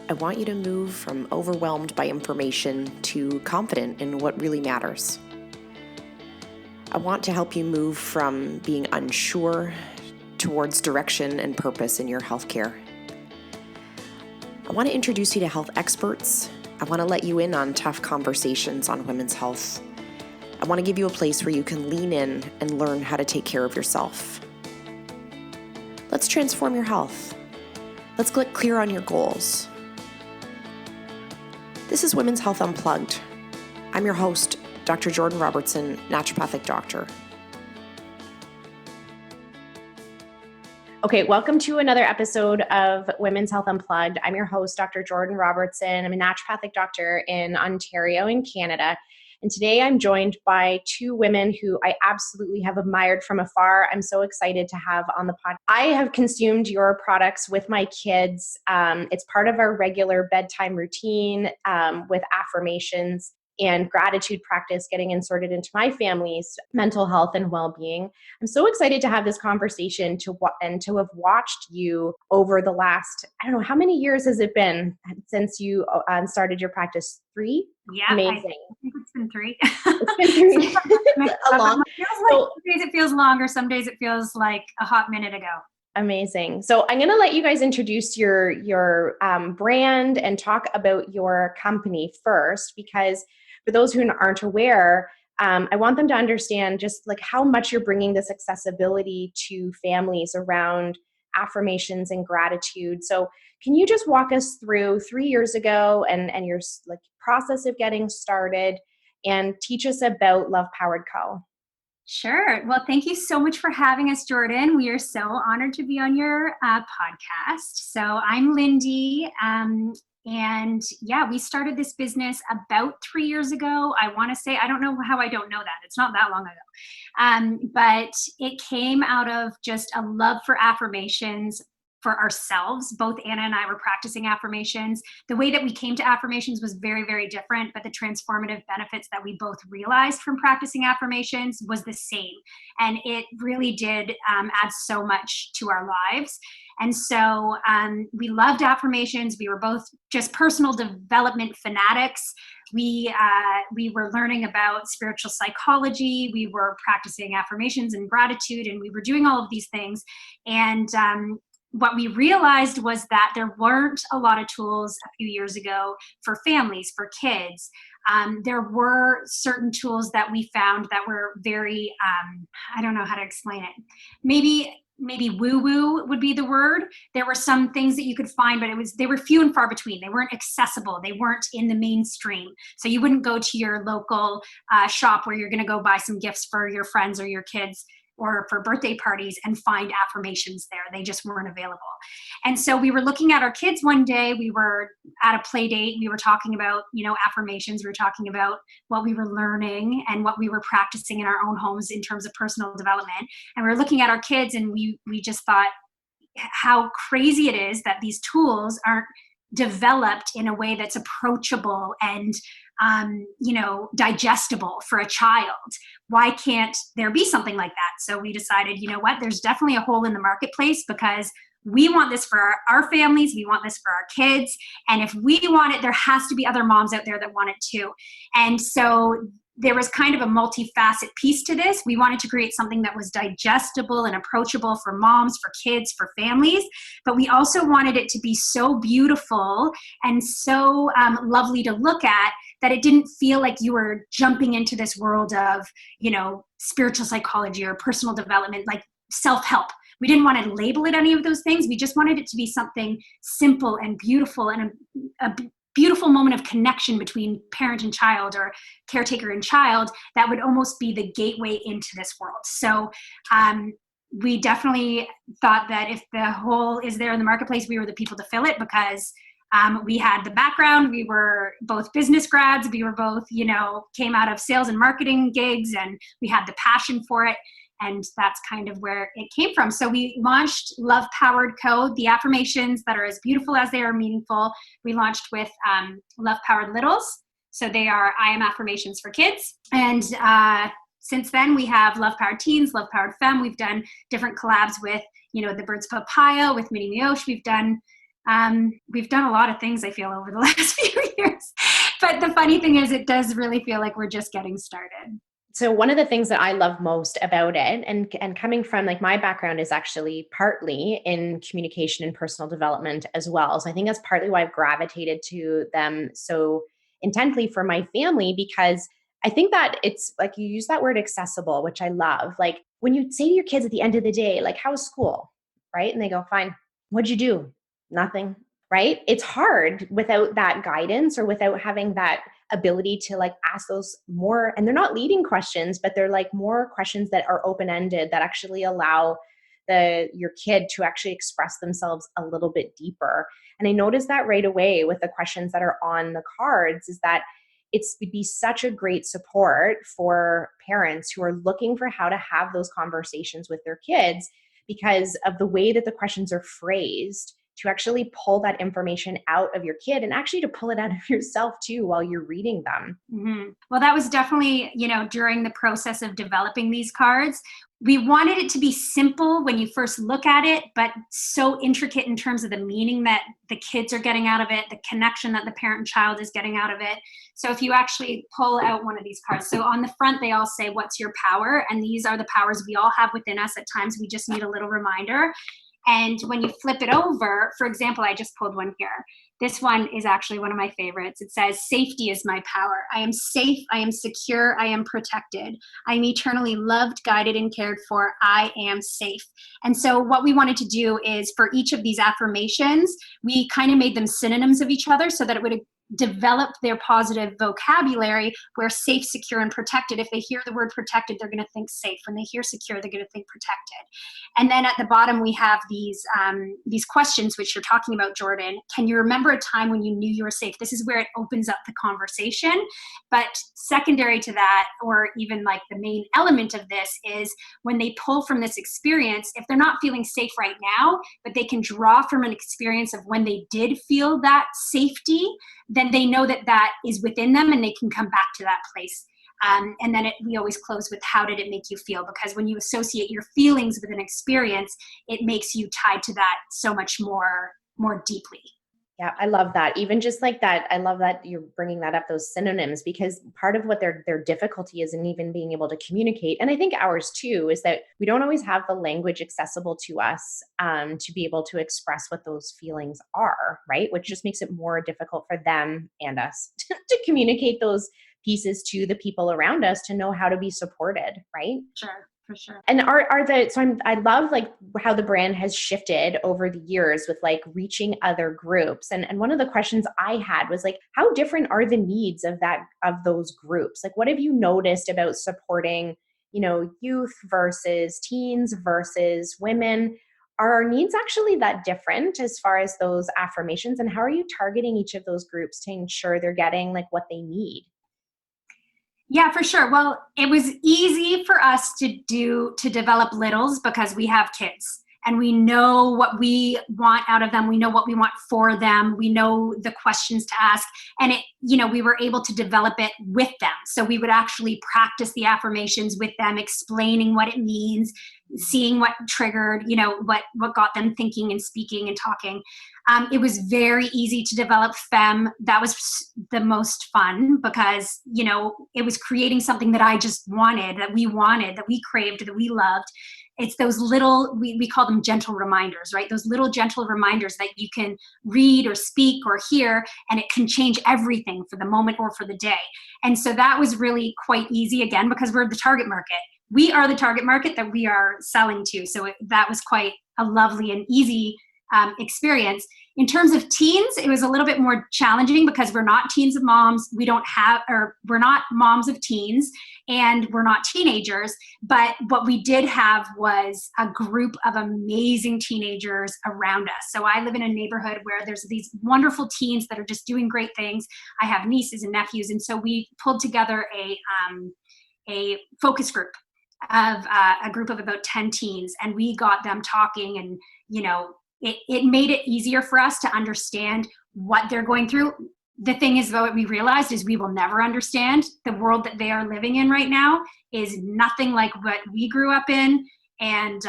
I want you to move from overwhelmed by information to confident in what really matters. I want to help you move from being unsure towards direction and purpose in your healthcare. I want to introduce you to health experts. I want to let you in on tough conversations on women's health. I want to give you a place where you can lean in and learn how to take care of yourself. Let's transform your health. Let's get clear on your goals. This is Women's Health Unplugged. I'm your host, Dr. Jordan Robertson, naturopathic doctor. Okay, welcome to another episode of Women's Health Unplugged. I'm your host, Dr. Jordan Robertson. I'm a naturopathic doctor in Ontario in Canada. And today I'm joined by two women who I absolutely have admired from afar. I'm so excited to have on the podcast. I have consumed your products with my kids. It's part of our regular bedtime routine with affirmations and gratitude practice getting inserted into my family's mental health and well-being. I'm so excited to have this conversation and to have watched you over the last, I don't know, how many years has it been since you started your practice? 3? Yeah, amazing. I think it's been 3. It's been 3. Some days it feels longer, some days it feels like a hot minute ago. Amazing. So I'm going to let you guys introduce your brand and talk about your company first, because for those who aren't aware, I want them to understand just like how much you're bringing this accessibility to families around affirmations and gratitude. So can you just walk us through 3 years ago and your like process of getting started and teach us about Love Powered Co.? Sure. Well, thank you so much for having us, Jordan. We are so honored to be on your podcast. So I'm Lindy. And yeah, we started this business about 3 years ago. I want to say, I don't know how I don't know that. It's not that long ago. But it came out of just a love for affirmations for ourselves. Both Anna and I were practicing affirmations. The way that we came to affirmations was very, very different, but the transformative benefits that we both realized from practicing affirmations was the same. And it really did add so much to our lives. And so we loved affirmations. We were both just personal development fanatics. We were learning about spiritual psychology. We were practicing affirmations and gratitude, and we were doing all of these things. And what we realized was that there weren't a lot of tools a few years ago for families, for kids. There were certain tools that we found that were very, I don't know how to explain it. Maybe woo-woo would be the word. There were some things that you could find, but they were few and far between. They weren't accessible. They weren't in the mainstream. So you wouldn't go to your local shop where you're going to go buy some gifts for your friends or your kids or for birthday parties and find affirmations there. They just weren't available. And so we were looking at our kids one day. We were at a play date. We were talking about, affirmations. We were talking about what we were learning and what we were practicing in our own homes in terms of personal development. And we were looking at our kids, and we just thought how crazy it is that these tools aren't developed in a way that's approachable and digestible for a child. Why can't there be something like that? So we decided, you know what, there's definitely a hole in the marketplace, because we want this for our families. We want this for our kids. And if we want it, there has to be other moms out there that want it too. And so there was kind of a multifaceted piece to this. We wanted to create something that was digestible and approachable for moms, for kids, for families, but we also wanted it to be so beautiful and so lovely to look at that it didn't feel like you were jumping into this world of, spiritual psychology or personal development, like self-help. We didn't want to label it any of those things. We just wanted it to be something simple and beautiful and a beautiful moment of connection between parent and child or caretaker and child that would almost be the gateway into this world. So we definitely thought that if the hole is there in the marketplace, we were the people to fill it, because we had the background. We were both business grads. We were both, came out of sales and marketing gigs, and we had the passion for it. And that's kind of where it came from. So we launched Love Powered Co., the affirmations that are as beautiful as they are meaningful. We launched with Love Powered Littles. So they are I Am Affirmations for kids. And since then, we have Love Powered Teens, Love Powered Femme. We've done different collabs with, the Birds Papaya, with Minnie Mioche. We've done We've done a lot of things, I feel, over the last few years. But the funny thing is, it does really feel like we're just getting started. So one of the things that I love most about it, and coming from like my background is actually partly in communication and personal development as well. So I think that's partly why I've gravitated to them so intently for my family, because I think that it's like you use that word accessible, which I love. Like when you say to your kids at the end of the day, like, how's school? Right? And they go, fine. What'd you do? Nothing. Right? It's hard without that guidance or without having that ability to like ask those more, and they're not leading questions, but they're like more questions that are open-ended that actually allow your kid to actually express themselves a little bit deeper. And I noticed that right away with the questions that are on the cards is that it'd be such a great support for parents who are looking for how to have those conversations with their kids because of the way that the questions are phrased, to actually pull that information out of your kid and actually to pull it out of yourself too while you're reading them. Mm-hmm. Well, that was definitely, during the process of developing these cards, we wanted it to be simple when you first look at it, but so intricate in terms of the meaning that the kids are getting out of it, the connection that the parent and child is getting out of it. So if you actually pull out one of these cards, so on the front, they all say, what's your power? And these are the powers we all have within us. At times, we just need a little reminder. And when you flip it over, for example, I just pulled one here. This one is actually one of my favorites. It says, safety is my power. I am safe. I am secure. I am protected. I am eternally loved, guided, and cared for. I am safe. And so what we wanted to do is for each of these affirmations, we kind of made them synonyms of each other so that it would develop their positive vocabulary where safe, secure, and protected. If they hear the word protected, they're going to think safe. When they hear secure, they're going to think protected. And then at the bottom, we have these questions, which you're talking about, Jordan. Can you remember a time when you knew you were safe? This is where it opens up the conversation. But secondary to that, or even like the main element of this, is when they pull from this experience, if they're not feeling safe right now, but they can draw from an experience of when they did feel that safety, then they know that that is within them and they can come back to that place. And then we always close with, how did it make you feel? Because when you associate your feelings with an experience, it makes you tied to that so much more deeply. Yeah, I love that. Even just like that, I love that you're bringing that up, those synonyms, because part of what their difficulty is in even being able to communicate, and I think ours too, is that we don't always have the language accessible to us to be able to express what those feelings are, right? Which just makes it more difficult for them and us to communicate those pieces to the people around us to know how to be supported, right? Sure. For sure. And I love like how the brand has shifted over the years with like reaching other groups. And one of the questions I had was like, how different are the needs of those groups? Like, what have you noticed about supporting, youth versus teens versus women? Are our needs actually that different as far as those affirmations? And how are you targeting each of those groups to ensure they're getting like what they need? Yeah, for sure. Well, it was easy for us to develop littles because we have kids and we know what we want out of them. We know what we want for them. We know the questions to ask, and we were able to develop it with them. So we would actually practice the affirmations with them, explaining what it means, seeing what triggered, what got them thinking and speaking and talking. It was very easy to develop FEM. That was the most fun because, it was creating something that I just wanted, that we craved, that we loved. It's those little, we call them gentle reminders, right? Those little gentle reminders that you can read or speak or hear, and it can change everything for the moment or for the day. And so that was really quite easy, again, because we're the target market. We are the target market that we are selling to. So that was quite a lovely and easy experience. In terms of teens, it was a little bit more challenging because we're not teens of moms. We're not moms of teens, and we're not teenagers. But what we did have was a group of amazing teenagers around us. So I live in a neighborhood where there's these wonderful teens that are just doing great things. I have nieces and nephews. And so we pulled together a focus group of a group of about 10 teens, and we got them talking, and it made it easier for us to understand what they're going through. The thing is, though, what we realized is we will never understand. The world that they are living in right now is nothing like what we grew up in, and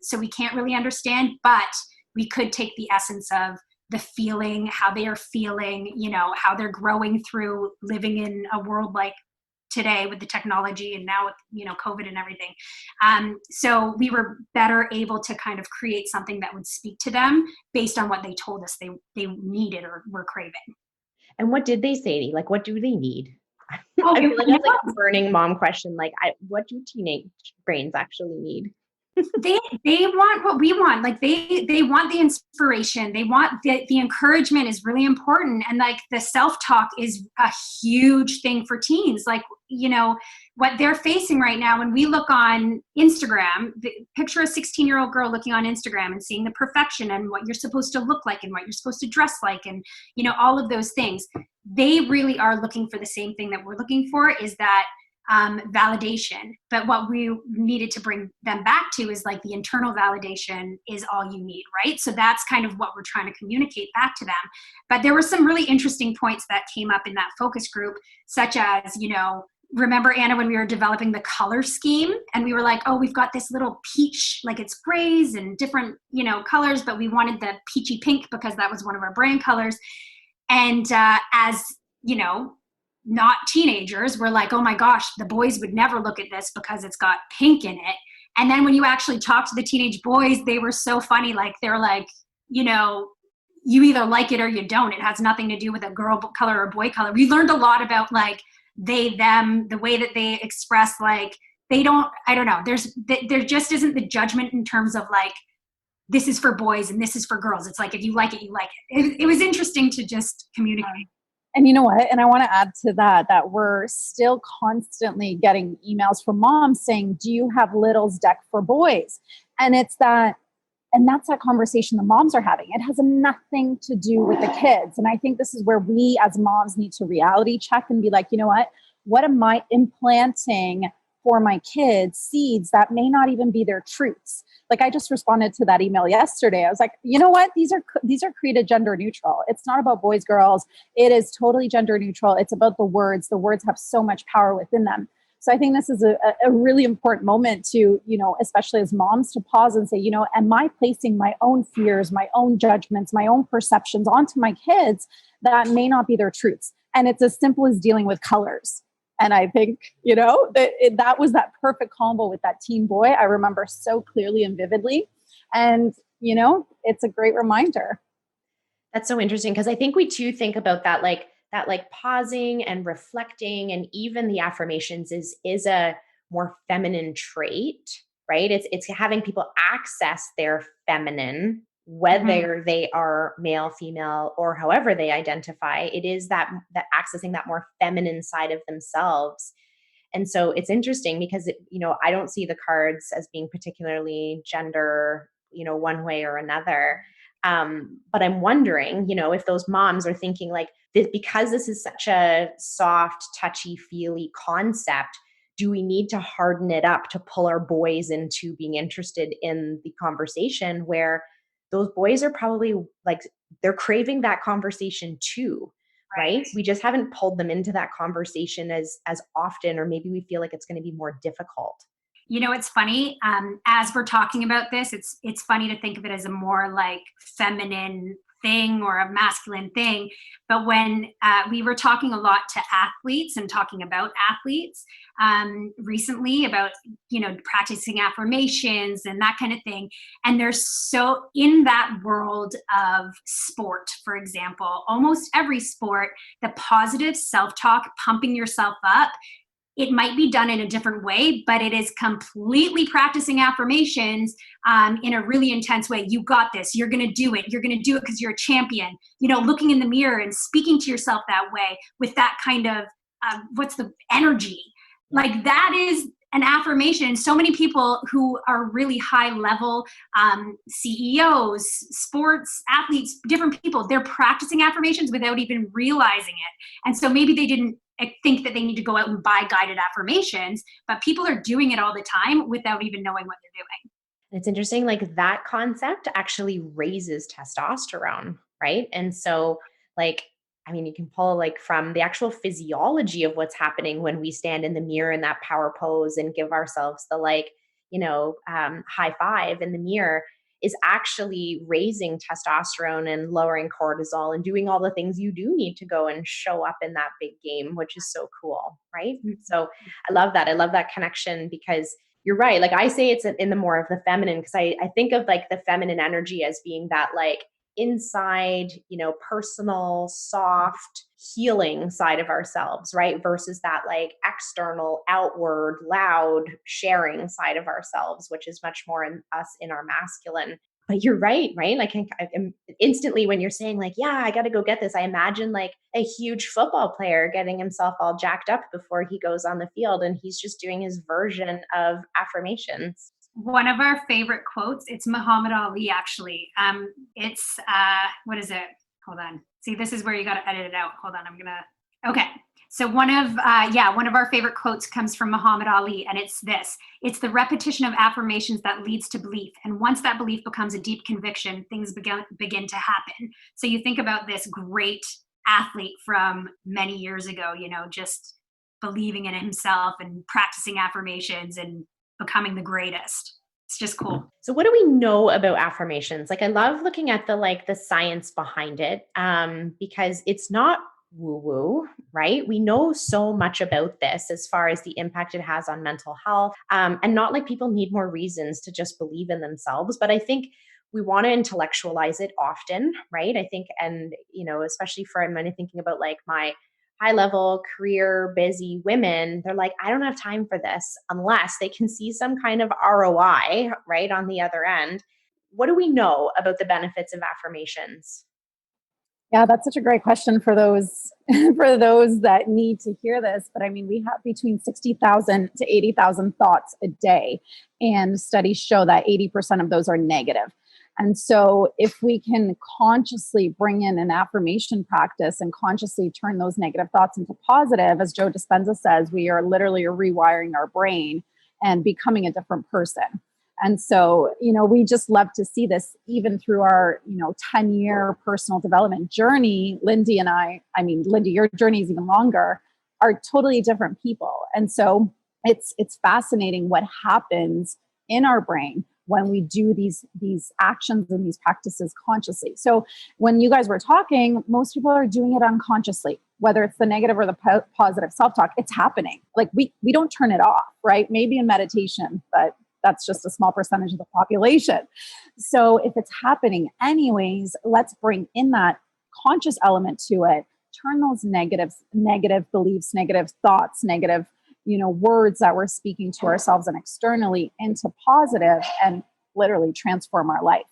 so we can't really understand, but we could take the essence of the feeling, how they are feeling, how they're growing through living in a world like today with the technology, and now with COVID and everything. So we were better able to kind of create something that would speak to them based on what they told us they needed or were craving. And what did they say to you? Like, what do they need? Oh, I feel like that's like a burning mom question. Like, what do teenage brains actually need? they want what we want. Like they want the inspiration, they want the encouragement is really important, and like the self-talk is a huge thing for teens. Like what they're facing right now, when we look on Instagram, picture a 16-year-old girl looking on Instagram and seeing the perfection and what you're supposed to look like and what you're supposed to dress like, and all of those things. They really are looking for the same thing that we're looking for, is that validation. But what we needed to bring them back to is like the internal validation is all you need, right? So that's kind of what we're trying to communicate back to them. But there were some really interesting points that came up in that focus group, such as, remember, Anna, when we were developing the color scheme and we were like, oh, we've got this little peach, like it's grays and different, colors, but we wanted the peachy pink because that was one of our brand colors. And as not teenagers, we're like, oh my gosh, the boys would never look at this because it's got pink in it. And then when you actually talk to the teenage boys, they were so funny. Like, they're like, you either like it or you don't. It has nothing to do with a girl color or boy color. We learned a lot about like they, them, the way that they express, like they don't, I don't know. There just isn't the judgment in terms of like, this is for boys and this is for girls. It's like, if you like it, you like it. It was interesting to just communicate. And you know what? And I want to add to that we're still constantly getting emails from moms saying, do you have littles deck for boys? And it's that, and that's that conversation the moms are having. It has nothing to do with the kids. And I think this is where we as moms need to reality check and be like, you know what am I implanting for my kids, seeds that may not even be their truths? Like, I just responded to that email yesterday. I was like, you know what? These are created gender neutral. It's not about boys, girls. It is totally gender neutral. It's about the words. The words have so much power within them. So I think this is a really important moment to, especially as moms, to pause and say, am I placing my own fears, my own judgments, my own perceptions onto my kids that may not be their truths? And it's as simple as dealing with colors. And I think, that was that perfect combo with that teen boy. I remember so clearly and vividly. And, it's a great reminder. That's so interesting, because I think we too think about that pausing and reflecting, and even the affirmations is a more feminine trait, right? It's having people access their feminine, whether they are male, female, or however they identify. It is that accessing that more feminine side of themselves. And so it's interesting because I don't see the cards as being particularly gender, one way or another. But I'm wondering, if those moms are thinking like this, because this is such a soft, touchy, feely concept, do we need to harden it up to pull our boys into being interested in the conversation, where those boys are probably like, they're craving that conversation too, right? We just haven't pulled them into that conversation as often, or maybe we feel like it's going to be more difficult. It's funny. As we're talking about this, it's funny to think of it as a more like feminine thing or a masculine thing. But when we were talking a lot to athletes and talking about athletes recently about, practicing affirmations and that kind of thing. And there's so in that world of sport, for example, almost every sport, the positive self-talk, pumping yourself up, it might be done in a different way, but it is completely practicing affirmations in a really intense way. You got this. You're going to do it. You're going to do it because you're a champion. Looking in the mirror and speaking to yourself that way with that kind of, what's the energy? Like, that is an affirmation. And so many people who are really high level CEOs, sports athletes, different people, they're practicing affirmations without even realizing it. And so maybe they didn't think that they need to go out and buy guided affirmations, but people are doing it all the time without even knowing what they're doing. It's interesting, like that concept actually raises testosterone, right? And so you can pull like from the actual physiology of what's happening when we stand in the mirror in that power pose and give ourselves the high five in the mirror. is actually raising testosterone and lowering cortisol and doing all the things you do need to go and show up in that big game, which is so cool, right? So I love that. I love that connection because you're right. Like I say, it's in the more of the feminine, because I think of like the feminine energy as being that like inside, personal, soft, healing side of ourselves, right? Versus that like external, outward, loud, sharing side of ourselves, which is much more in us in our masculine. But you're right, right? Like instantly when you're saying like, yeah, I got to go get this, I imagine like a huge football player getting himself all jacked up before he goes on the field, and he's just doing his version of affirmations. One of our favorite quotes, it's Muhammad Ali, actually. It's, what is it? Hold on. See, this is where you got to edit it out. Hold on. Okay. So one of our favorite quotes comes from Muhammad Ali, and it's this: it's the repetition of affirmations that leads to belief. And once that belief becomes a deep conviction, things begin to happen. So you think about this great athlete from many years ago, just believing in himself and practicing affirmations and becoming the greatest. It's just cool. So what do we know about affirmations? Like I love looking at the science behind it, because it's not woo-woo, right? We know so much about this as far as the impact it has on mental health, and not like people need more reasons to just believe in themselves. But I think we want to intellectualize it often, right? I think, and especially for when thinking about like my high level career busy women, they're like, I don't have time for this unless they can see some kind of ROI, right, on the other end. What do we know about the benefits of affirmations? Yeah, that's such a great question for those for those that need to hear this. But I mean, we have between 60,000 to 80,000 thoughts a day, and studies show that 80% of those are negative. And so if we can consciously bring in an affirmation practice and consciously turn those negative thoughts into positive, as Joe Dispenza says, we are literally rewiring our brain and becoming a different person. And so, we just love to see this even through our, 10-year personal development journey. Lindy and Lindy, your journey is even longer, are totally different people. And so it's fascinating what happens in our brain when we do these actions and these practices consciously. So when you guys were talking, most people are doing it unconsciously, whether it's the negative or the positive self-talk, it's happening. Like we don't turn it off, right? Maybe in meditation, but that's just a small percentage of the population. So if it's happening anyways, let's bring in that conscious element to it, turn those negative beliefs, negative thoughts, negative, words that we're speaking to ourselves and externally into positive, and literally transform our life.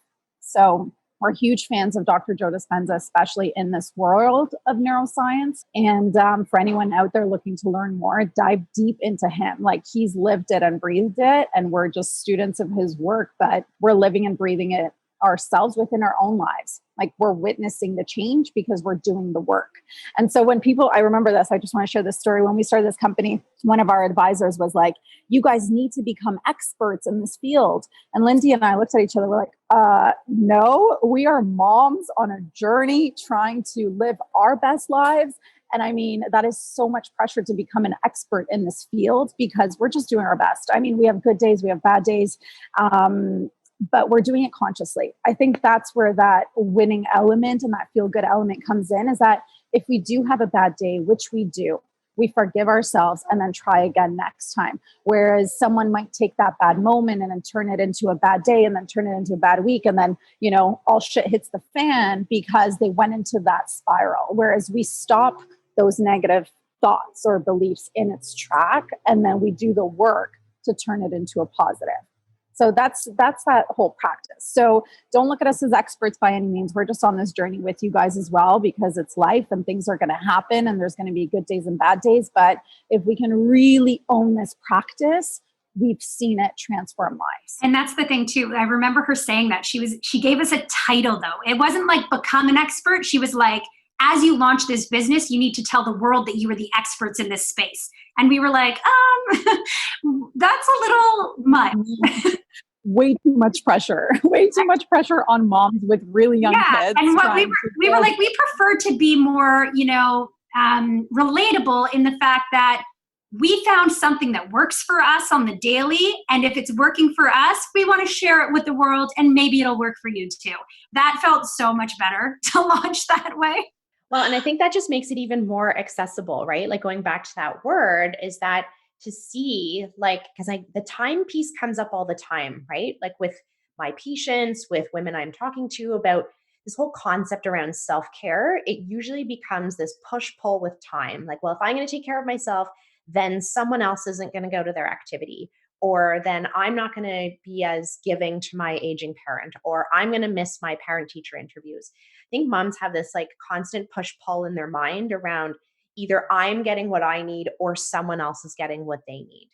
So we're huge fans of Dr. Joe Dispenza, especially in this world of neuroscience. And for anyone out there looking to learn more, dive deep into him. Like he's lived it and breathed it, and we're just students of his work, but we're living and breathing it ourselves within our own lives. Like we're witnessing the change because we're doing the work. And so when I remember this, I just want to share this story. When we started this company, one of our advisors was like, you guys need to become experts in this field. And Lindy and I looked at each other, we're like, no, we are moms on a journey trying to live our best lives. And I mean, that is so much pressure to become an expert in this field because we're just doing our best. I mean, we have good days, we have bad days. But we're doing it consciously. I think that's where that winning element and that feel good element comes in, is that if we do have a bad day, which we do, we forgive ourselves and then try again next time. Whereas someone might take that bad moment and then turn it into a bad day and then turn it into a bad week. And then, all shit hits the fan because they went into that spiral. Whereas we stop those negative thoughts or beliefs in its track, and then we do the work to turn it into a positive. So that's that whole practice. So don't look at us as experts by any means. We're just on this journey with you guys as well, because it's life and things are going to happen and there's going to be good days and bad days. But if we can really own this practice, we've seen it transform lives. And that's the thing too. I remember her saying that she gave us a title though. It wasn't like become an expert. She was like, as you launch this business, you need to tell the world that you are the experts in this space. And we were like, that's a little much. Way too much pressure. Way too much pressure on moms with really young kids. And what we were like, we prefer to be more, relatable in the fact that we found something that works for us on the daily. And if it's working for us, we want to share it with the world, and maybe it'll work for you too. That felt so much better to launch that way. Well, and I think that just makes it even more accessible, right? Like going back to that word is that to see like, because the time piece comes up all the time, right? Like with my patients, with women I'm talking to about this whole concept around self-care, it usually becomes this push-pull with time. Like, well, if I'm going to take care of myself, then someone else isn't going to go to their activity. Or then I'm not going to be as giving to my aging parent, or I'm going to miss my parent teacher interviews. I think moms have this like constant push pull in their mind around either I'm getting what I need or someone else is getting what they need,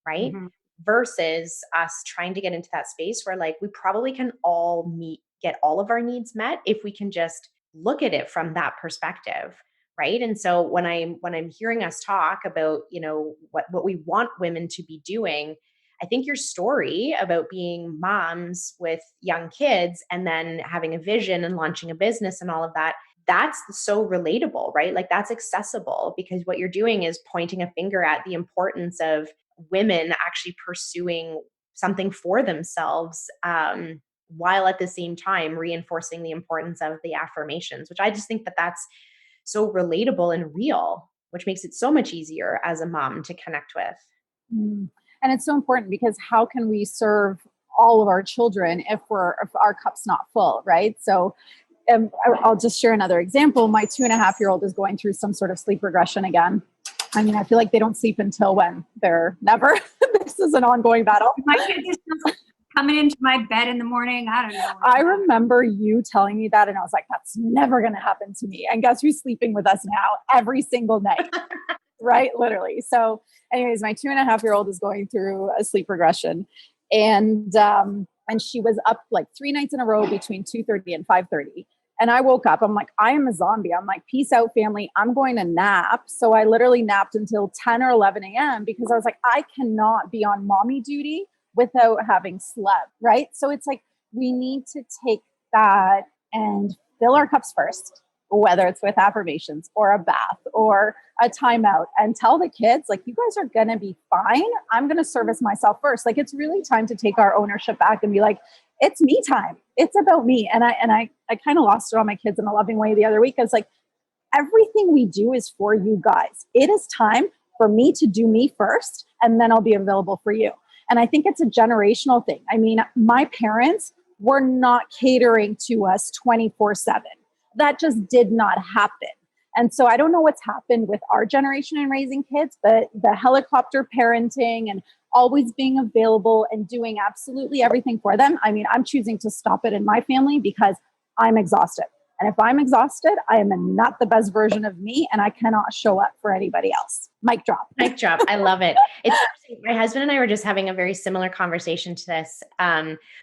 right? Mm-hmm. Versus us trying to get into that space where like we probably can all get all of our needs met if we can just look at it from that perspective, right? And so when I'm hearing us talk about, what we want women to be doing, I think your story about being moms with young kids and then having a vision and launching a business and all of that, that's so relatable, right? Like that's accessible because what you're doing is pointing a finger at the importance of women actually pursuing something for themselves, while at the same time reinforcing the importance of the affirmations, which I just think that that's so relatable and real, which makes it so much easier as a mom to connect with. Mm. And it's so important because how can we serve all of our children if our cup's not full, right? So I'll just share another example. My 2.5-year-old is going through some sort of sleep regression again. I mean, I feel like they don't sleep until when they're never. This is an ongoing battle. My kids are still coming into my bed in the morning. I don't know. I remember you telling me that, and I was like, that's never going to happen to me. And guess who's sleeping with us now every single night? Right? Literally. So anyways, my 2.5-year-old is going through a sleep regression, and she was up like 3 nights in a row between 2:30 and 5:30. And I woke up, I'm like, I am a zombie. I'm like, peace out, family. I'm going to nap. So I literally napped until 10 or 11 a.m. because I was like, I cannot be on mommy duty without having slept, right? So it's like, we need to take that and fill our cups first, whether it's with affirmations or a bath or a timeout, and tell the kids, like, you guys are going to be fine. I'm going to service myself first. Like, it's really time to take our ownership back and be like, it's me time. It's about me. And I kind of lost it on my kids in a loving way the other week. I was like, everything we do is for you guys. It is time for me to do me first, and then I'll be available for you. And I think it's a generational thing. I mean, my parents were not catering to us 24/7. That just did not happen. And so I don't know what's happened with our generation in raising kids, but the helicopter parenting and always being available and doing absolutely everything for them. I mean, I'm choosing to stop it in my family because I'm exhausted. And if I'm exhausted, I am not the best version of me, and I cannot show up for anybody else. Mic drop. Mic drop. I love it. It's my husband and I were just having a very similar conversation to this,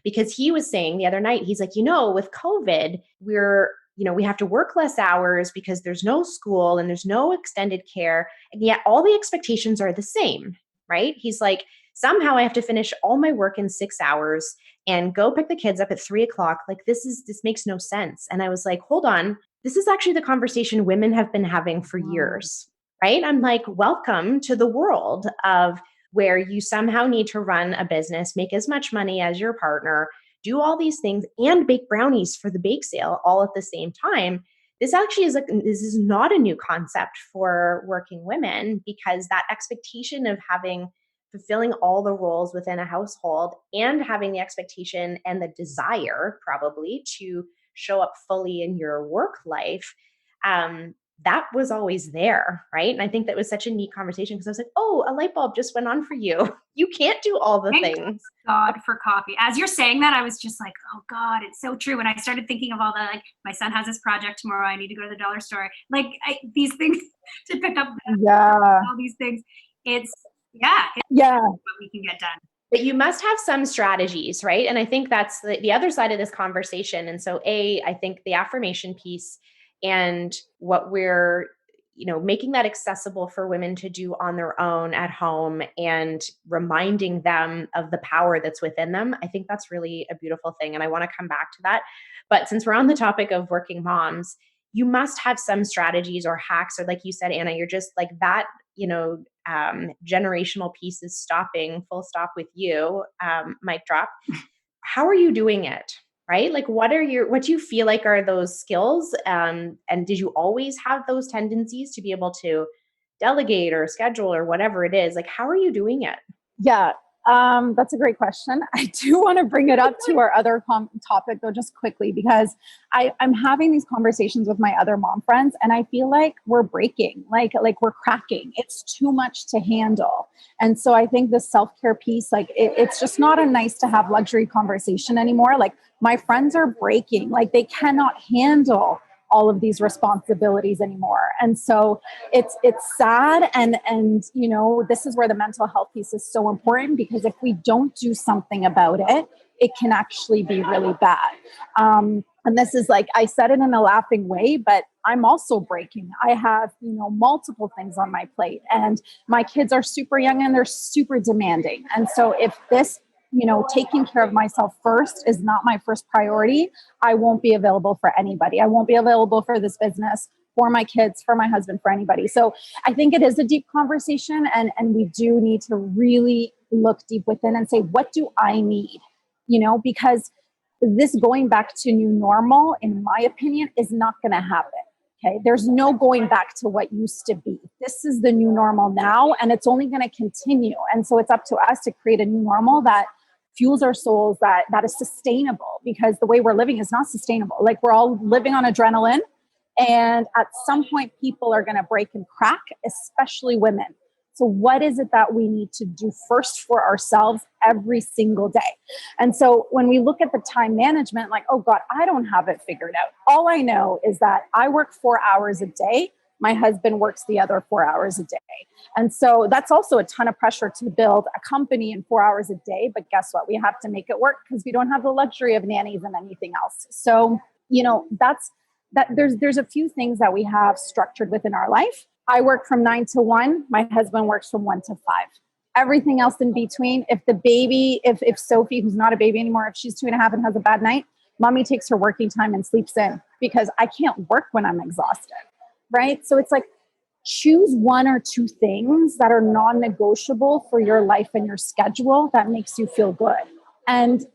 because he was saying the other night, he's like, with COVID, we have to work less hours because there's no school and there's no extended care. And yet all the expectations are the same, right? He's like, somehow I have to finish all my work in 6 hours and go pick the kids up at 3 o'clock. Like this makes no sense. And I was like, hold on. This is actually the conversation women have been having for years, right? I'm like, welcome to the world of where you somehow need to run a business, make as much money as your partner, do all these things, and bake brownies for the bake sale all at the same time. This actually this is not a new concept for working women, because that expectation of fulfilling all the roles within a household and having the expectation and the desire probably to show up fully in your work life, that was always there, right? And I think that was such a neat conversation because I was like, oh, a light bulb just went on for you. You can't do all the Thank things. God for coffee. As you're saying that, I was just like, oh God, it's so true. And I started thinking of all the, like, my son has this project tomorrow. I need to go to the dollar store. Like these things to pick up all these things. It's what we can get done. But you must have some strategies, right? And I think that's the other side of this conversation. And so I think the affirmation piece and what we're, making that accessible for women to do on their own at home and reminding them of the power that's within them. I think that's really a beautiful thing. And I want to come back to that. But since we're on the topic of working moms, you must have some strategies or hacks, or like you said, Anna, you're just like that, generational piece is stopping, full stop with you, mic drop. How are you doing it? Right? Like, what do you feel like are those skills? And did you always have those tendencies to be able to delegate or schedule or whatever it is? Like, how are you doing it? Yeah, that's a great question. I do want to bring it up to our other topic though, just quickly, because I'm having these conversations with my other mom friends, and I feel like we're breaking, like we're cracking. It's too much to handle, and so I think the self-care piece, like it's just not a nice to have luxury conversation anymore. Like my friends are breaking, like they cannot handle all of these responsibilities anymore, and so it's sad, and this is where the mental health piece is so important, because if we don't do something about it, it can actually be really bad. And this is like, I said it in a laughing way, but I'm also breaking. I have multiple things on my plate, and my kids are super young and they're super demanding, and so if this taking care of myself first is not my first priority, I won't be available for anybody. I won't be available for this business, for my kids, for my husband, for anybody. So I think it is a deep conversation, and we do need to really look deep within and say, what do I need? Because this going back to new normal, in my opinion, is not going to happen. Okay. There's no going back to what used to be. This is the new normal now, and it's only going to continue. And so it's up to us to create a new normal that fuels our souls, that is sustainable, because the way we're living is not sustainable. Like we're all living on adrenaline, and at some point people are going to break and crack, especially women. So what is it that we need to do first for ourselves every single day? And so when we look at the time management, like, oh God, I don't have it figured out. All I know is that I work 4 hours a day. My husband works the other 4 hours a day. And so that's also a ton of pressure to build a company in 4 hours a day. But guess what? We have to make it work because we don't have the luxury of nannies and anything else. So, there's a few things that we have structured within our life. I work from 9 to 1. My husband works from 1 to 5. Everything else in between, if Sophie, who's not a baby anymore, if she's 2.5 and has a bad night, mommy takes her working time and sleeps in, because I can't work when I'm exhausted, right? So it's like, choose one or two things that are non-negotiable for your life and your schedule that makes you feel good. And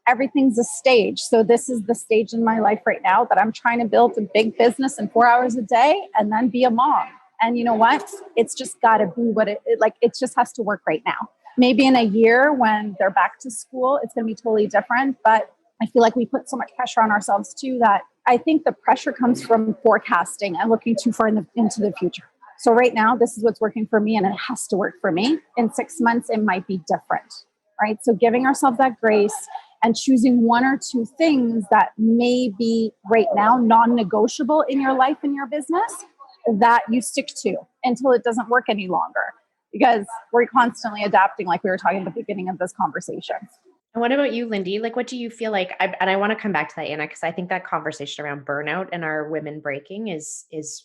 everything's a stage. So this is the stage in my life right now that I'm trying to build a big business in 4 hours a day and then be a mom. And you know what? It's just got to be what it just has to work right now. Maybe in a year when they're back to school, it's going to be totally different. But I feel like we put so much pressure on ourselves too, that I think the pressure comes from forecasting and looking too far into the future. So right now, this is what's working for me, and it has to work for me. In 6 months, it might be different, right? So giving ourselves that grace and choosing one or two things that may be right now non-negotiable in your life and your business that you stick to until it doesn't work any longer, because we're constantly adapting, like we were talking at the beginning of this conversation. And what about you, Lindy? Like, what do you feel like? And I want to come back to that, Anna, because I think that conversation around burnout and our women breaking is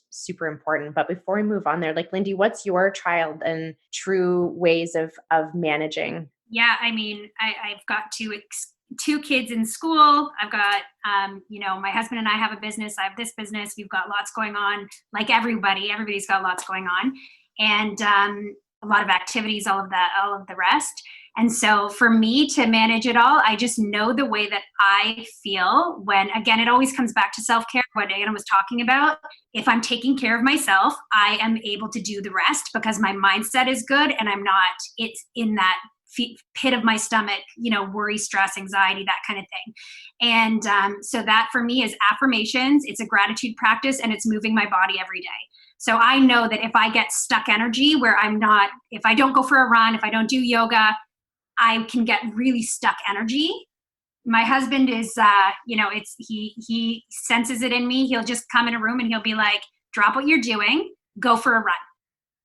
super important. But before we move on there, like, Lindy, what's your tried and true ways of managing? Yeah, I mean, I've got two kids in school. I've got, my husband and I have a business. I have this business. We've got lots going on. Like everybody's got lots going on, and a lot of activities, all of the rest. And so for me to manage it all, I just know the way that I feel when, again, it always comes back to self-care, what Anna was talking about. If I'm taking care of myself, I am able to do the rest because my mindset is good and it's in that pit of my stomach, worry, stress, anxiety, that kind of thing. And so that for me is affirmations. It's a gratitude practice, and it's moving my body every day. So I know that if I get stuck energy where if I don't go for a run, if I don't do yoga, I can get really stuck energy. My husband is, he senses it in me. He'll just come in a room and he'll be like, drop what you're doing, go for a run.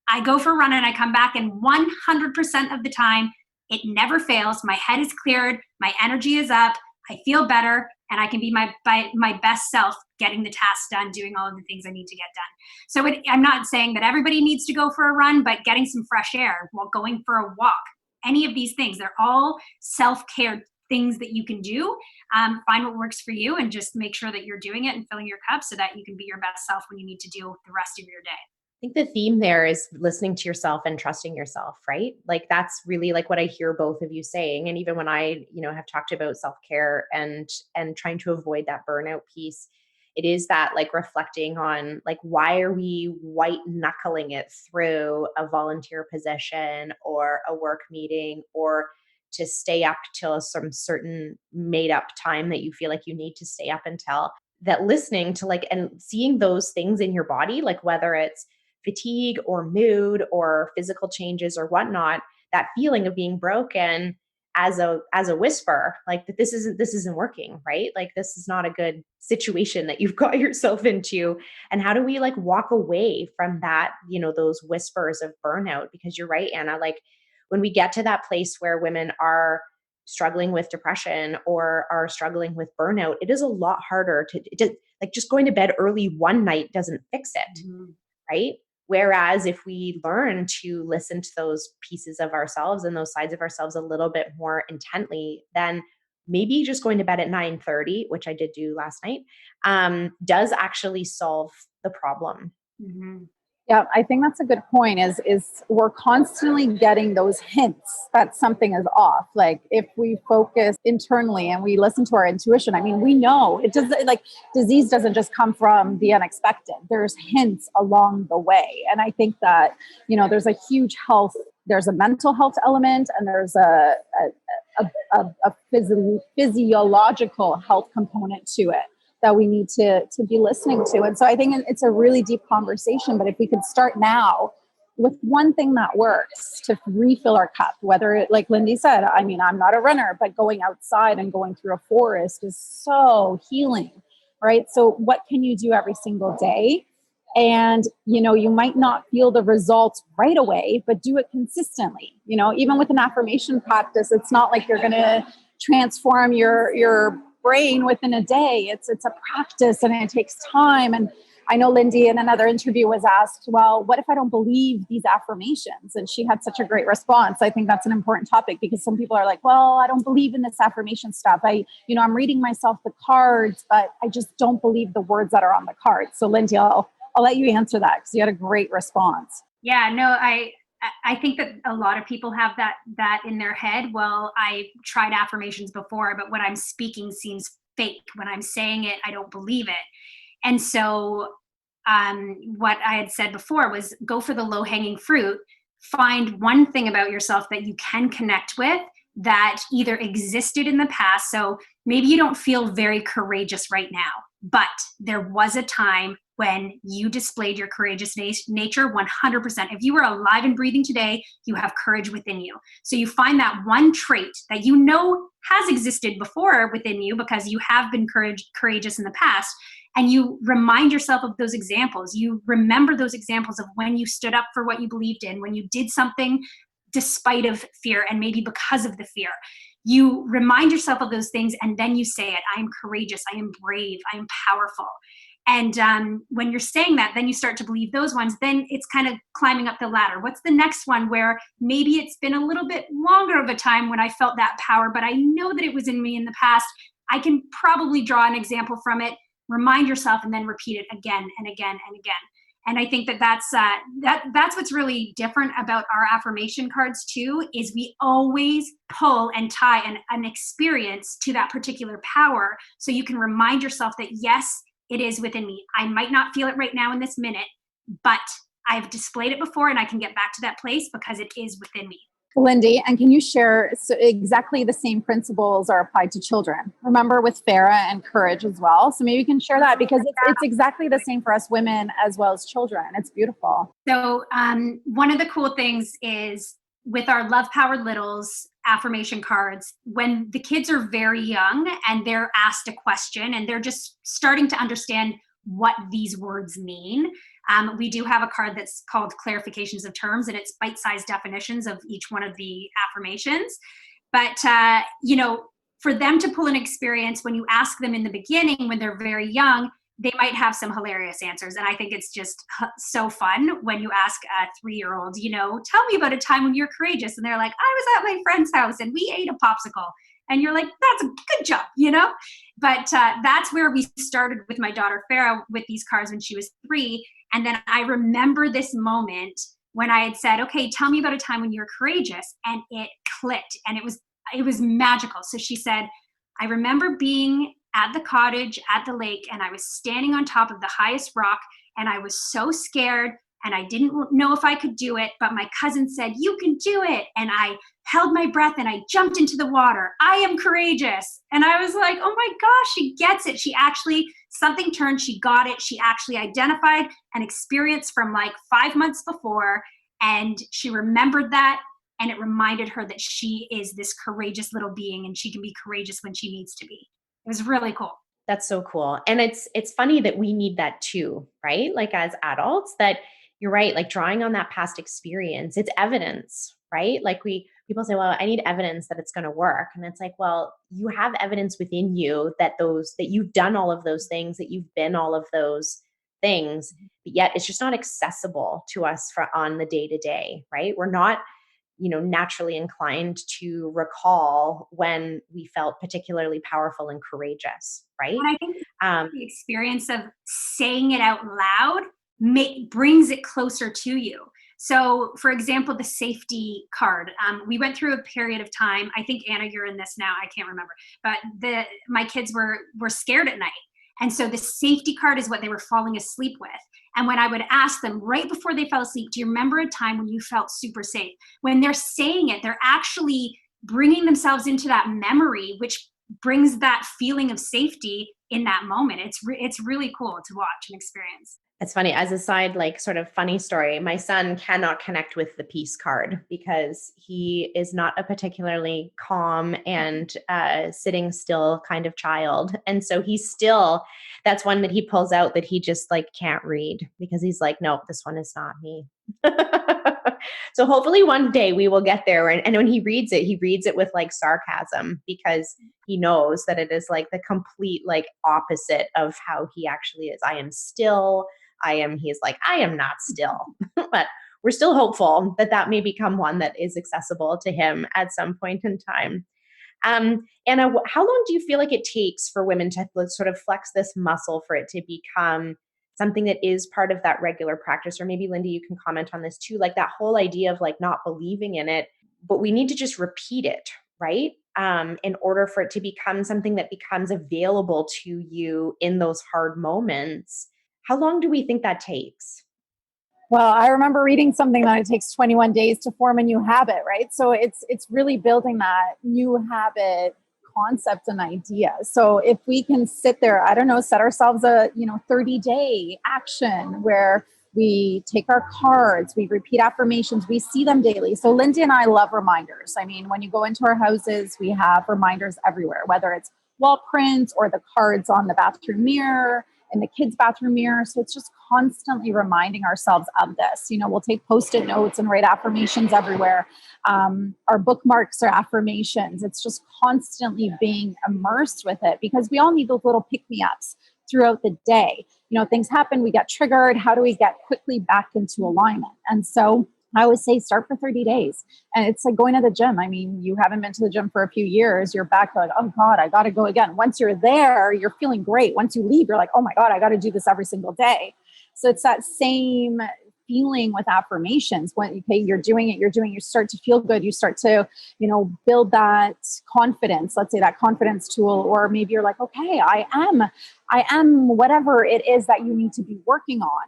I go for a run and I come back, and 100% of the time, it never fails. My head is cleared. My energy is up. I feel better, and I can be my best self, getting the tasks done, doing all of the things I need to get done. So I'm not saying that everybody needs to go for a run, but getting some fresh air while going for a walk, any of these things, they're all self-care things that you can do. Find what works for you and just make sure that you're doing it and filling your cup so that you can be your best self when you need to do the rest of your day. I think the theme there is listening to yourself and trusting yourself, right? Like that's really like what I hear both of you saying. And even when I, have talked about self-care and trying to avoid that burnout piece, it is that like reflecting on like why are we white knuckling it through a volunteer position or a work meeting or to stay up till some certain made up time that you feel like you need to stay up until, that listening to like and seeing those things in your body, like whether it's fatigue or mood or physical changes or whatnot, that feeling of being broken as a whisper, like that this isn't working, right? Like this is not a good situation that you've got yourself into. And how do we like walk away from that, those whispers of burnout? Because you're right, Anna, like when we get to that place where women are struggling with depression or are struggling with burnout, it is a lot harder like just going to bed early one night doesn't fix it. Mm-hmm. Right? Whereas if we learn to listen to those pieces of ourselves and those sides of ourselves a little bit more intently, then maybe just going to bed at 9:30, which I did do last night, does actually solve the problem. Mm-hmm. Yeah, I think that's a good point is we're constantly getting those hints that something is off. Like if we focus internally and we listen to our intuition, I mean, we know it does, like disease doesn't just come from the unexpected. There's hints along the way. And I think that, there's a huge there's a mental health element and there's a physiological health component to it that we need to be listening to. And so I think it's a really deep conversation, but if we could start now with one thing that works to refill our cup, whether it, like Lindy said, I mean, I'm not a runner, but going outside and going through a forest is so healing, right? So what can you do every single day? And, you might not feel the results right away, but do it consistently. Even with an affirmation practice, it's not like you're going to transform your brain within a day. It's a practice and it takes time. And I know Lindy in another interview was asked, well, what if I don't believe these affirmations? And she had such a great response. I think that's an important topic because some people are like, well, I don't believe in this affirmation stuff. I'm reading myself the cards, but I just don't believe the words that are on the cards. So Lindy, I'll let you answer that because you had a great response. Yeah, no, I think that a lot of people have that in their head. Well, I tried affirmations before, but what I'm speaking seems fake. When I'm saying it, I don't believe it. And so what I had said before was go for the low-hanging fruit. Find one thing about yourself that you can connect with that either existed in the past. So maybe you don't feel very courageous right now, but there was a time when you displayed your courageous nature 100%. If you were alive and breathing today, you have courage within you. So you find that one trait that has existed before within you because you have been courageous in the past, and you remind yourself of those examples. You remember those examples of when you stood up for what you believed in, when you did something despite of fear and maybe because of the fear. You remind yourself of those things and then you say it. I am courageous. I am brave. I am powerful. And when you're saying that, then you start to believe those ones. Then it's kind of climbing up the ladder. What's the next one where maybe it's been a little bit longer of a time when I felt that power, but I know that it was in me in the past. I can probably draw an example from it. Remind yourself and then repeat it again and again and again. And I think that's what's really different about our affirmation cards too, is we always pull and tie an experience to that particular power. So you can remind yourself that yes, it is within me. I might not feel it right now in this minute, but I've displayed it before and I can get back to that place because it is within me. Lindy, and can you share, so exactly the same principles are applied to children? Remember with Farah and courage as well. So maybe you can share that because it's exactly the same for us women as well as children. It's beautiful. So one of the cool things is with our Love Powered Littles affirmation cards, when the kids are very young and they're asked a question and they're just starting to understand what these words mean, we do have a card that's called Clarifications of Terms, and it's bite-sized definitions of each one of the affirmations. But, for them to pull an experience, when you ask them in the beginning, when they're very young, they might have some hilarious answers. And I think it's just so fun when you ask a 3-year-old, tell me about a time when you're courageous. And they're like, I was at my friend's house and we ate a popsicle. And you're like, that's a good job, But that's where we started with my daughter Farah with these cards when she was 3. And then I remember this moment when I had said, okay, tell me about a time when you were courageous. And it clicked, and it was magical. So she said, I remember being at the cottage at the lake, and I was standing on top of the highest rock, and I was so scared, and I didn't know if I could do it, but my cousin said, you can do it. And I held my breath and I jumped into the water. I am courageous. And I was like, oh my gosh, she gets it. She actually, something turned, she got it. She actually identified an experience from like 5 months before, and she remembered that. And it reminded her that she is this courageous little being, and she can be courageous when she needs to be. It was really cool. That's so cool. And it's funny that we need that too, right? Like as adults, that you're right, like drawing on that past experience, it's evidence, right? Like people say, well, I need evidence that it's going to work. And it's like, well, you have evidence within you that you've done all of those things, that you've been all of those things, but yet it's just not accessible to us on the day to day, right? We're not naturally inclined to recall when we felt particularly powerful and courageous, right? And I think Um, the experience of saying it out loud brings it closer to you. So, for example, the safety card. We went through a period of time. I think Anna, you're in this now. I can't remember, but my kids were scared at night, and so the safety card is what they were falling asleep with. And when I would ask them right before they fell asleep, do you remember a time when you felt super safe? When they're saying it, they're actually bringing themselves into that memory, which brings that feeling of safety in that moment. It's really cool to watch and experience. It's funny, as a side, like sort of funny story, my son cannot connect with the peace card because he is not a particularly calm and sitting still kind of child. And so that's one that he pulls out that he just like can't read because he's like, nope, this one is not me. So hopefully one day we will get there. And when he reads it with like sarcasm because he knows that it is like the complete like opposite of how he actually is. I am still. He's like, I am not still, but we're still hopeful that may become one that is accessible to him at some point in time. Anna, how long do you feel like it takes for women to sort of flex this muscle for it to become something that is part of that regular practice? Or maybe Lindy, you can comment on this too, like that whole idea of like not believing in it, but we need to just repeat it, right? In order for it to become something that becomes available to you in those hard moments. How long do we think that takes? Well, I remember reading something that it takes 21 days to form a new habit, right? So it's really building that new habit concept and idea. So if we can sit there, I don't know, set ourselves a 30-day action where we take our cards, we repeat affirmations, we see them daily. So Lindy and I love reminders. I mean, when you go into our houses, we have reminders everywhere, whether it's wall prints or the cards on the bathroom mirror, in the kids' bathroom mirror. So it's just constantly reminding ourselves of this. We'll take Post-it notes and write affirmations everywhere. Our bookmarks are affirmations. It's just constantly being immersed with it because we all need those little pick-me-ups throughout the day. Things happen, we get triggered. How do we get quickly back into alignment? And so I always say start for 30 days. And it's like going to the gym. I mean, you haven't been to the gym for a few years. You're back like, oh God, I got to go again. Once you're there, you're feeling great. Once you leave, you're like, oh my God, I got to do this every single day. So it's that same feeling with affirmations. When you're doing it, you start to feel good. You start to, build that confidence. Let's say that confidence tool, or maybe you're like, okay, I am whatever it is that you need to be working on.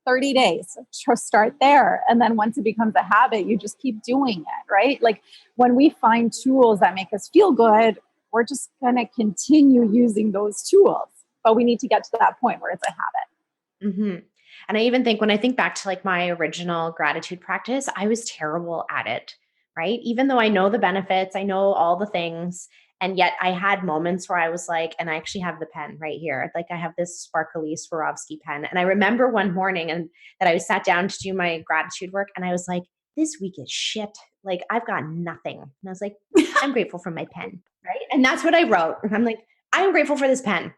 30 days, just start there. And then once it becomes a habit, you just keep doing it, right? Like when we find tools that make us feel good, we're just going to continue using those tools. But we need to get to that point where it's a habit. Mm-hmm. And I even think when I think back to like my original gratitude practice, I was terrible at it, right? Even though I know the benefits, I know all the things. And yet I had moments where I was like, and I actually have the pen right here. Like I have this sparkly Swarovski pen. And I remember one morning that I sat down to do my gratitude work and I was like, this week is shit. Like I've got nothing. And I was like, I'm grateful for my pen, right? And that's what I wrote. I'm like, I'm grateful for this pen.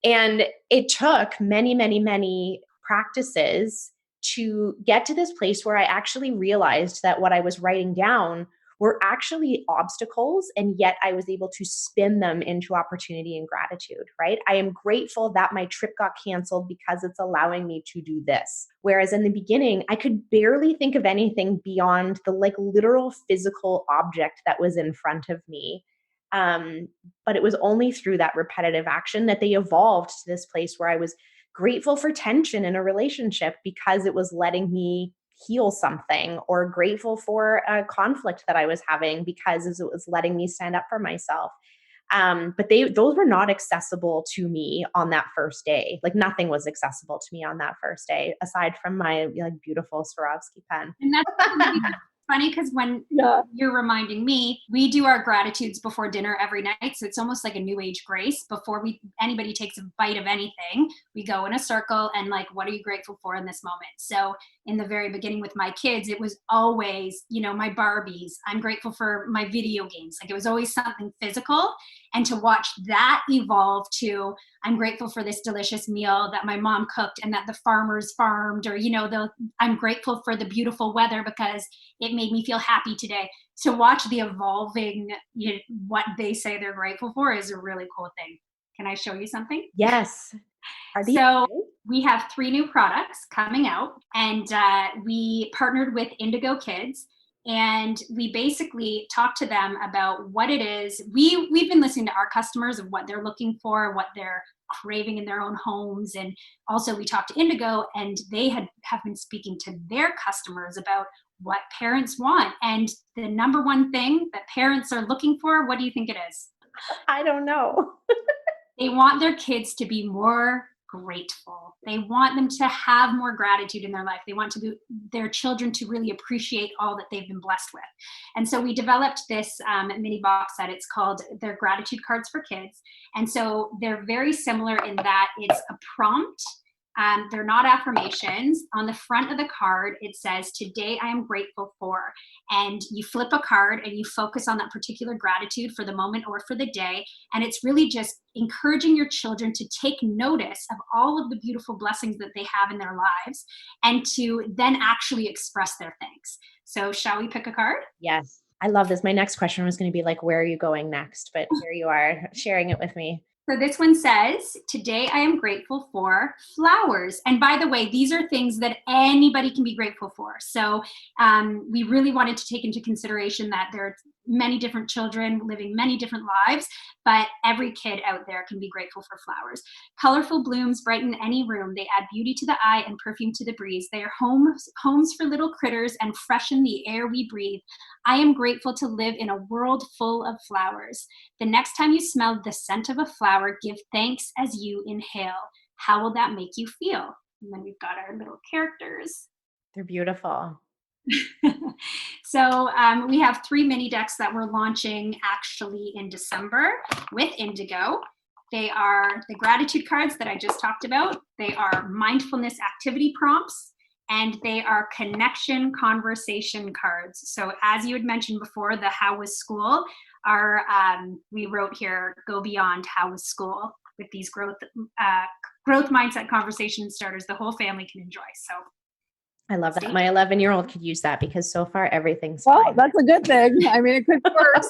And it took many, many, many practices to get to this place where I actually realized that what I was writing down were actually obstacles, and yet I was able to spin them into opportunity and gratitude, right? I am grateful that my trip got canceled because it's allowing me to do this. Whereas in the beginning, I could barely think of anything beyond the like literal physical object that was in front of me. But it was only through that repetitive action that they evolved to this place where I was grateful for tension in a relationship because it was letting me heal something, or grateful for a conflict that I was having because it was letting me stand up for myself. But those were not accessible to me on that first day. Like nothing was accessible to me on that first day, aside from my like beautiful Swarovski pen. And that's funny because when you're reminding me, we do our gratitudes before dinner every night. So it's almost like a new age grace. Before anybody takes a bite of anything, we go in a circle and like, what are you grateful for in this moment? So in the very beginning with my kids, it was always, my Barbies. I'm grateful for my video games. Like it was always something physical. And to watch that evolve to, I'm grateful for this delicious meal that my mom cooked and that the farmers farmed, or, I'm grateful for the beautiful weather because it made me feel happy today. To watch the evolving, what they say they're grateful for is a really cool thing. Can I show you something? Yes. So we have 3 new products coming out, and we partnered with Indigo Kids. And we basically talked to them about what it is. We've been listening to our customers of what they're looking for, what they're craving in their own homes. And also we talked to Indigo, and they have been speaking to their customers about what parents want. And the number one thing that parents are looking for, what do you think it is? I don't know. They want their kids to be more grateful. They want them to have more gratitude in their life. They want their children to really appreciate all that they've been blessed with. And so we developed this mini box set. It's called their gratitude cards for kids. And so they're very similar in that it's a prompt. They're not affirmations. On the front of the card, it says, today I am grateful for. And you flip a card and you focus on that particular gratitude for the moment or for the day. And it's really just encouraging your children to take notice of all of the beautiful blessings that they have in their lives and to then actually express their thanks. So shall we pick a card? Yes. I love this. My next question was going to be like, where are you going next? But here you are sharing it with me. So this one says, today I am grateful for flowers. And by the way, these are things that anybody can be grateful for. So we really wanted to take into consideration that there are many different children living many different lives, but every kid out there can be grateful for flowers. Colorful blooms brighten any room. They add beauty to the eye and perfume to the breeze. They are homes for little critters and freshen the air we breathe. I am grateful to live in a world full of flowers. The next time you smell the scent of a flower, give thanks as you inhale. How will that make you feel? And then we've got our little characters. They're beautiful. So we have 3 mini decks that we're launching actually in December with Indigo. They are the gratitude cards that I just talked about. They are mindfulness activity prompts, and they are connection conversation cards. So as you had mentioned before, the how was school, we wrote here, go beyond how was school with these growth mindset conversation starters the whole family can enjoy. So I love that. My 11-year-old could use that because so far everything's well, fine. That's a good thing. I mean, it could be worse.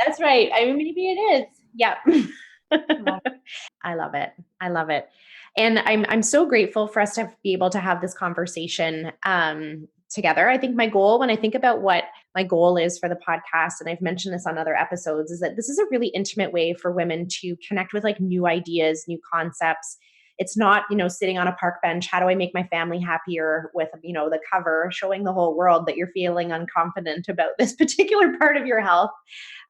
That's right. I mean, maybe it is. Yeah. I love it. I love it. And I'm so grateful for us to be able to have this conversation together. I think my goal, when I think about what my goal is for the podcast, and I've mentioned this on other episodes, is that this is a really intimate way for women to connect with like new ideas, new concepts. It's not, sitting on a park bench, how do I make my family happier with, the cover showing the whole world that you're feeling unconfident about this particular part of your health.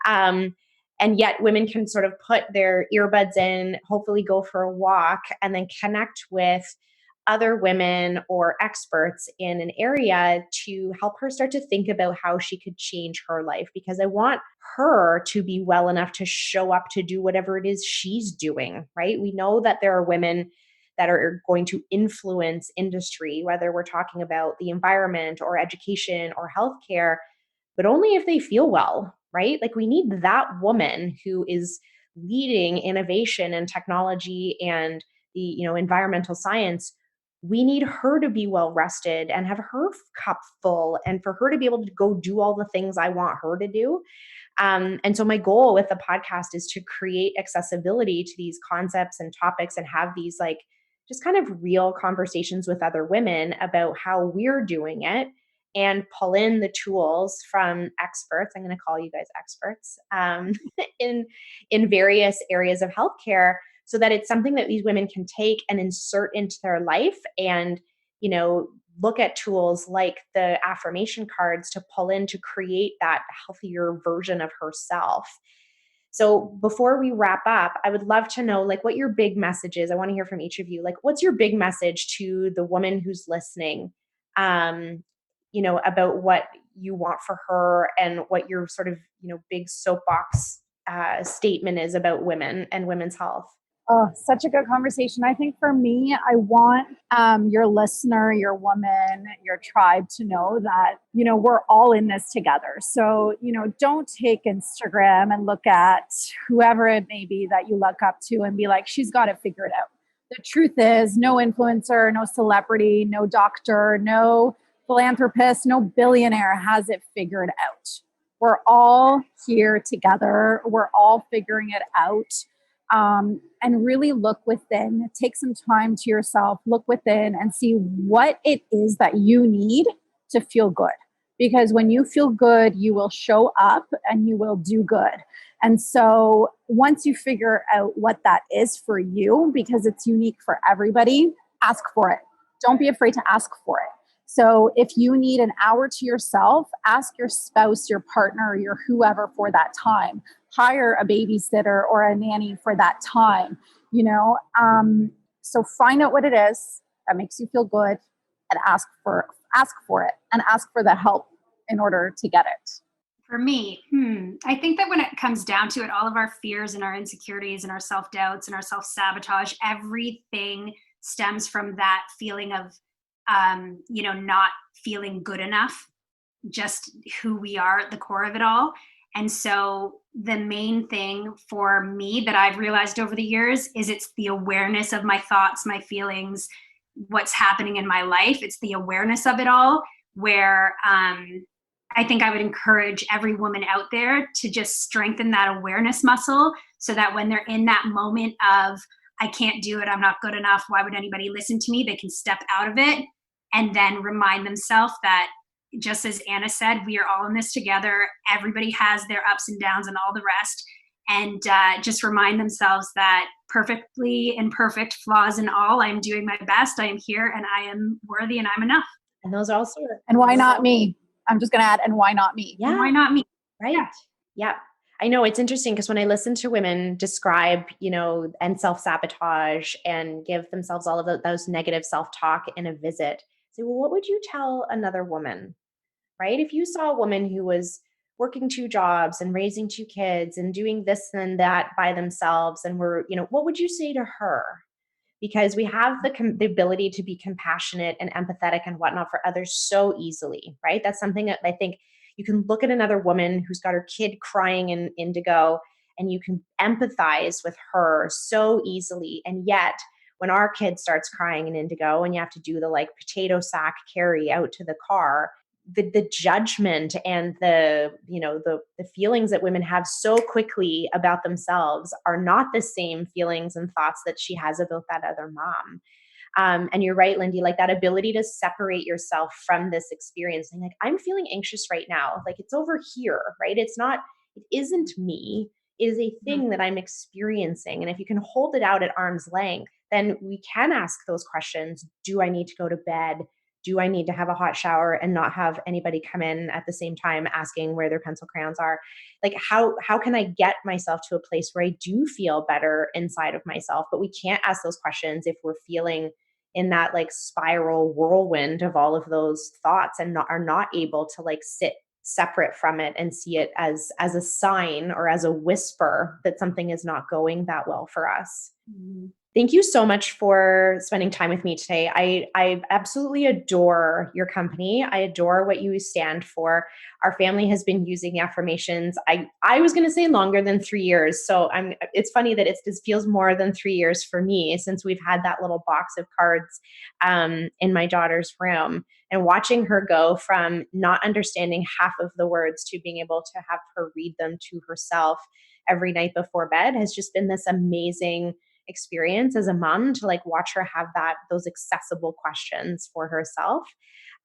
And yet women can sort of put their earbuds in, hopefully go for a walk, and then connect with other women or experts in an area to help her start to think about how she could change her life. Because I want her to be well enough to show up to do whatever it is she's doing, right? We know that there are women that are going to influence industry, whether we're talking about the environment or education or healthcare, but only if they feel well, right? Like we need that woman who is leading innovation and technology and the, environmental science we need her to be well rested and have her cup full, and for her to be able to go do all the things I want her to do. And so my goal with the podcast is to create accessibility to these concepts and topics and have these like just kind of real conversations with other women about how we're doing it, and pull in the tools from experts. I'm going to call you guys experts in various areas of healthcare, so that it's something that these women can take and insert into their life, and look at tools like the affirmation cards to pull in to create that healthier version of herself. So before we wrap up, I would love to know like what your big message is. I want to hear from each of you. Like, what's your big message to the woman who's listening? Um, about what you want for her, and what your sort of big soapbox statement is about women and women's health. Oh, such a good conversation. I think for me, I want your listener, your woman, your tribe to know that, we're all in this together. So, don't take Instagram and look at whoever it may be that you look up to and be like, she's got it figured out. The truth is, no influencer, no celebrity, no doctor, no philanthropist, no billionaire has it figured out. We're all here together. We're all figuring it out. And really look within, take some time to yourself, look within and see what it is that you need to feel good. Because when you feel good, you will show up and you will do good. And so once you figure out what that is for you, because it's unique for everybody, ask for it. Don't be afraid to ask for it. So if you need an hour to yourself, ask your spouse, your partner, your whoever for that time. Hire a babysitter or a nanny for that time, So find out what it is that makes you feel good, and ask for it, and ask for the help in order to get it. For me, I think that when it comes down to it, all of our fears and our insecurities and our self-doubts and our self-sabotage, everything stems from that feeling of not feeling good enough, just who we are at the core of it all. And so the main thing for me that I've realized over the years is it's the awareness of my thoughts, my feelings, what's happening in my life. It's the awareness of it all, where I think I would encourage every woman out there to just strengthen that awareness muscle, so that when they're in that moment of, I can't do it, I'm not good enough, why would anybody listen to me, they can step out of it and then remind themselves that, just as Anna said, we are all in this together. Everybody has their ups and downs and all the rest. And just remind themselves that perfectly imperfect, flaws and all, I'm doing my best. I am here and I am worthy and I'm enough. And those also. And why not me? I'm just going to add, and why not me? Yeah. And why not me? Right. Yeah. I know it's interesting because when I listen to women describe, and self-sabotage and give themselves all of those negative self-talk in a visit, say, well, what would you tell another woman? Right? If you saw a woman who was working 2 jobs and raising 2 kids and doing this and that by themselves, and what would you say to her? Because we have the ability to be compassionate and empathetic and whatnot for others so easily, right? That's something that I think you can look at another woman who's got her kid crying in indigo, and you can empathize with her so easily. And yet, when our kid starts crying in indigo and you have to do the like potato sack carry out to the car, the judgment and the feelings that women have so quickly about themselves are not the same feelings and thoughts that she has about that other mom. And you're right, Lindy, like that ability to separate yourself from this experience and like, I'm feeling anxious right now. Like it's over here, right? It isn't me. It is a thing that I'm experiencing. And if you can hold it out at arm's length, then we can ask those questions. Do I need to go to bed? Do I need to have a hot shower and not have anybody come in at the same time asking where their pencil crayons are? Like how can I get myself to a place where I do feel better inside of myself? But we can't ask those questions if we're feeling in that like spiral whirlwind of all of those thoughts and are not able to like sit separate from it and see it as a sign or as a whisper that something is not going that well for us. Thank you so much for spending time with me today. I absolutely adore your company. I adore what you stand for. Our family has been using affirmations. I was going to say longer than 3 years. So it's funny that this feels more than 3 years for me, since we've had that little box of cards in my daughter's room, and watching her go from not understanding half of the words to being able to have her read them to herself every night before bed has just been this amazing experience as a mom, to like watch her have those accessible questions for herself.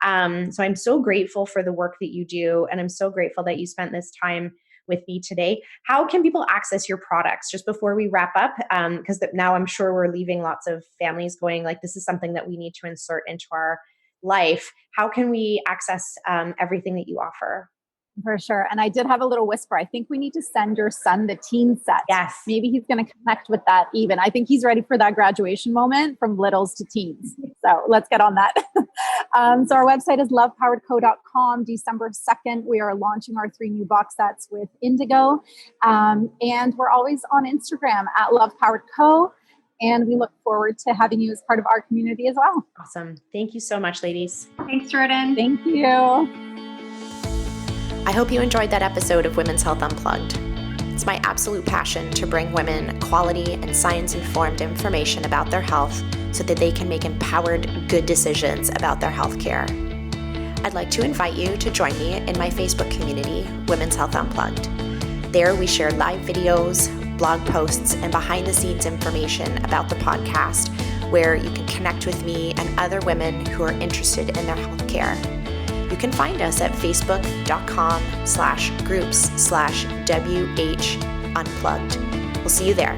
So I'm so grateful for the work that you do, and I'm so grateful that you spent this time with me today. How can people access your products, just before we wrap up? Because now I'm sure we're leaving lots of families going like, this is something that we need to insert into our life. How can we access everything that you offer? For sure. And I did have a little whisper. I think we need to send your son the teen set. Yes. Maybe he's going to connect with that even. I think he's ready for that graduation moment from littles to teens. So let's get on that. So our website is lovepoweredco.com. December 2nd, we are launching our 3 new box sets with Indigo. And we're always on Instagram at lovepoweredco. And we look forward to having you as part of our community as well. Awesome. Thank you so much, ladies. Thanks, Jordan. Thank you. I hope you enjoyed that episode of Women's Health Unplugged. It's my absolute passion to bring women quality and science-informed information about their health so that they can make empowered, good decisions about their health care. I'd like to invite you to join me in my Facebook community, Women's Health Unplugged. There we share live videos, blog posts, and behind-the-scenes information about the podcast, where you can connect with me and other women who are interested in their health care. You can find us at facebook.com/groups/WH Unplugged. We'll see you there.